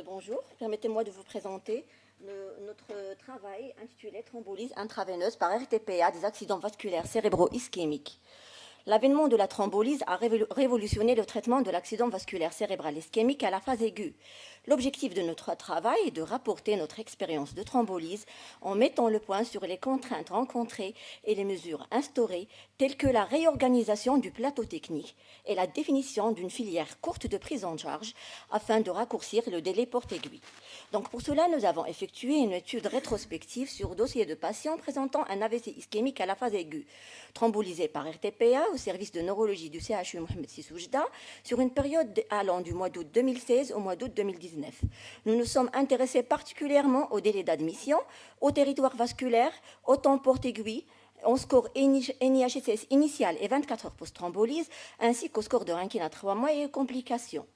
Bonjour, permettez-moi de vous présenter notre travail intitulé Thrombolyse intraveineuse par RTPA des accidents vasculaires cérébro-ischémiques. L'avènement de la thrombolyse a révolutionné le traitement de l'accident vasculaire cérébral ischémique à la phase aiguë. L'objectif de notre travail est de rapporter notre expérience de thrombolyse en mettant le point sur les contraintes rencontrées et les mesures instaurées, telles que la réorganisation du plateau technique et la définition d'une filière courte de prise en charge afin de raccourcir le délai porte-aiguille. Donc pour cela, nous avons effectué une étude rétrospective sur dossier de patients présentant un AVC ischémique à la phase aiguë, thrombolysé par RTPA au service de neurologie du CHU Mohamed VI Oujda sur une période allant du mois d'août 2016 au mois d'août 2019. Nous nous sommes intéressés particulièrement au délai d'admission, au territoire vasculaire, au temps porte-aiguille, au score NIHSS initial et 24 heures post-thrombolyse, ainsi qu'au score de ranking à 3 mois et aux complications.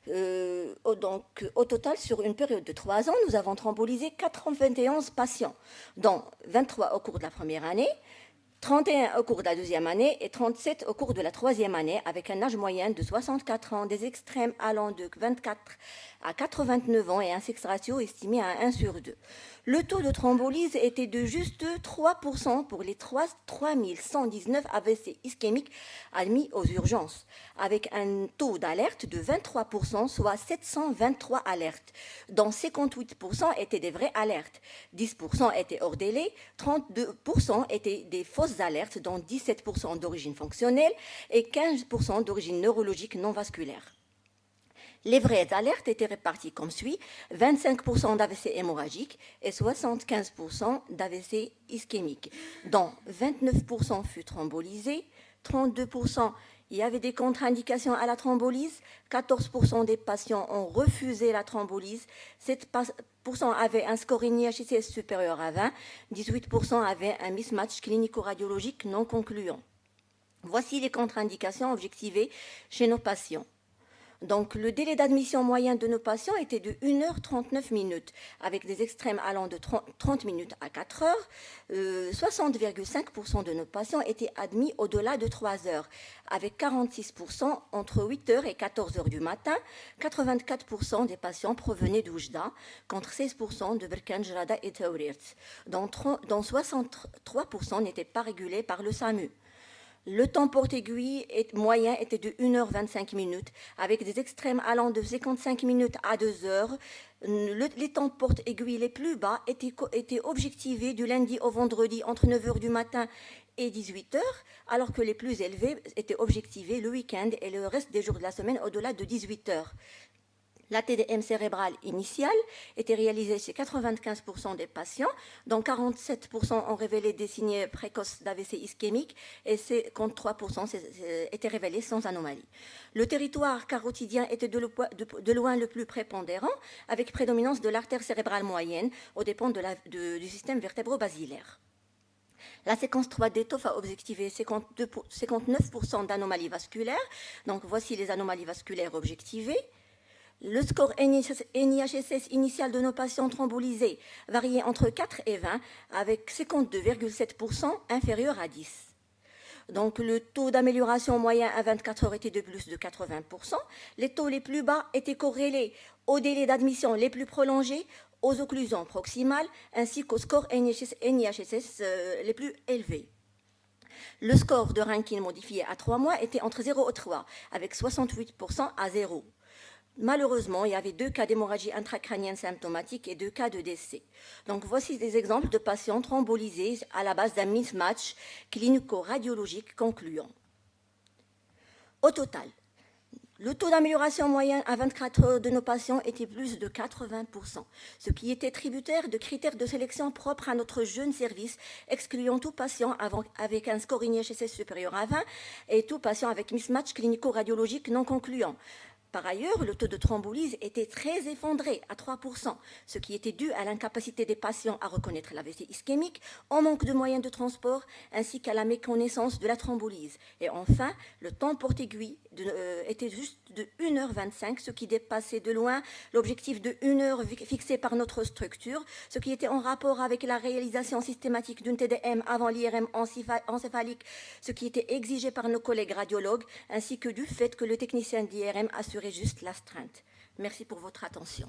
Au total, sur une période de 3 ans, nous avons thrombolysé 91 patients, dont 23 au cours de la première année, 31 au cours de la deuxième année et 37 au cours de la troisième année, avec un âge moyen de 64 ans, des extrêmes allant de 24 à 89 ans et un sexe ratio estimé à 1/2. Le taux de thrombolyse était de juste 3% pour les 3119 AVC ischémiques admis aux urgences, avec un taux d'alerte de 23%, soit 723 alertes, dont 58% étaient des vraies alertes, 10% étaient hors délai, 32% étaient des fausses alertes, dont 17% d'origine fonctionnelle et 15% d'origine neurologique non vasculaire. Les vraies alertes étaient réparties comme suit: 25% d'AVC hémorragique et 75% d'AVC ischémique, dont 29% fut thrombolysé, 32% il y avait des contre-indications à la thrombolyse, 14% des patients ont refusé la thrombolyse, 7% avaient un score NIHSS supérieur à 20, 18% avaient un mismatch clinico-radiologique non concluant. Voici les contre-indications objectivées chez nos patients. Donc, le délai d'admission moyen de nos patients était de 1h39 minutes, avec des extrêmes allant de 30 minutes à 4 heures. 60,5% de nos patients étaient admis au-delà de 3 heures, avec 46% entre 8 heures et 14 heures du matin. 84% des patients provenaient d'Oujda, contre 16% de Berkane, Jarada et Taourir, dont 63% n'étaient pas régulés par le SAMU. Le temps porte-aiguille moyen était de 1h25 minutes, avec des extrêmes allant de 55 minutes à 2 heures. Les temps porte-aiguille les plus bas étaient objectivés du lundi au vendredi entre 9h du matin et 18h, alors que les plus élevés étaient objectivés le week-end et le reste des jours de la semaine au-delà de 18h. La TDM cérébrale initiale était réalisée chez 95% des patients, dont 47% ont révélé des signes précoces d'AVC ischémique et 53% étaient révélés sans anomalie. Le territoire carotidien était de loin le plus prépondérant, avec prédominance de l'artère cérébrale moyenne aux dépens du système vertébro-basilaire. La séquence 3D TOF a objectivé 59% d'anomalies vasculaires. Donc voici les anomalies vasculaires objectivées. Le score NIHSS initial de nos patients thrombolysés variait entre 4 et 20, avec 52,7% inférieur à 10. Donc le taux d'amélioration moyen à 24 heures était de plus de 80%. Les taux les plus bas étaient corrélés aux délais d'admission les plus prolongés, aux occlusions proximales, ainsi qu'aux scores NIHSS les plus élevés. Le score de ranking modifié à 3 mois était entre 0 et 3, avec 68% à 0. Malheureusement, il y avait 2 cas d'hémorragie intracrânienne symptomatique et 2 cas de décès. Donc voici des exemples de patients thrombolysés à la base d'un mismatch clinico-radiologique concluant. Au total, le taux d'amélioration moyen à 24 heures de nos patients était plus de 80%, ce qui était tributaire de critères de sélection propres à notre jeune service, excluant tout patient avec un score NIHSS supérieur à 20 et tout patient avec mismatch clinico-radiologique non concluant. Par ailleurs, le taux de thrombolyse était très effondré, à 3%, ce qui était dû à l'incapacité des patients à reconnaître l'AVC ischémique, au manque de moyens de transport, ainsi qu'à la méconnaissance de la thrombolyse. Et enfin, le temps porte-aiguille était juste de 1h25, ce qui dépassait de loin l'objectif de 1 heure fixé par notre structure, ce qui était en rapport avec la réalisation systématique d'une TDM avant l'IRM encéphalique, ce qui était exigé par nos collègues radiologues, ainsi que du fait que le technicien d'IRM assurait serait juste l'astreinte. Merci pour votre attention.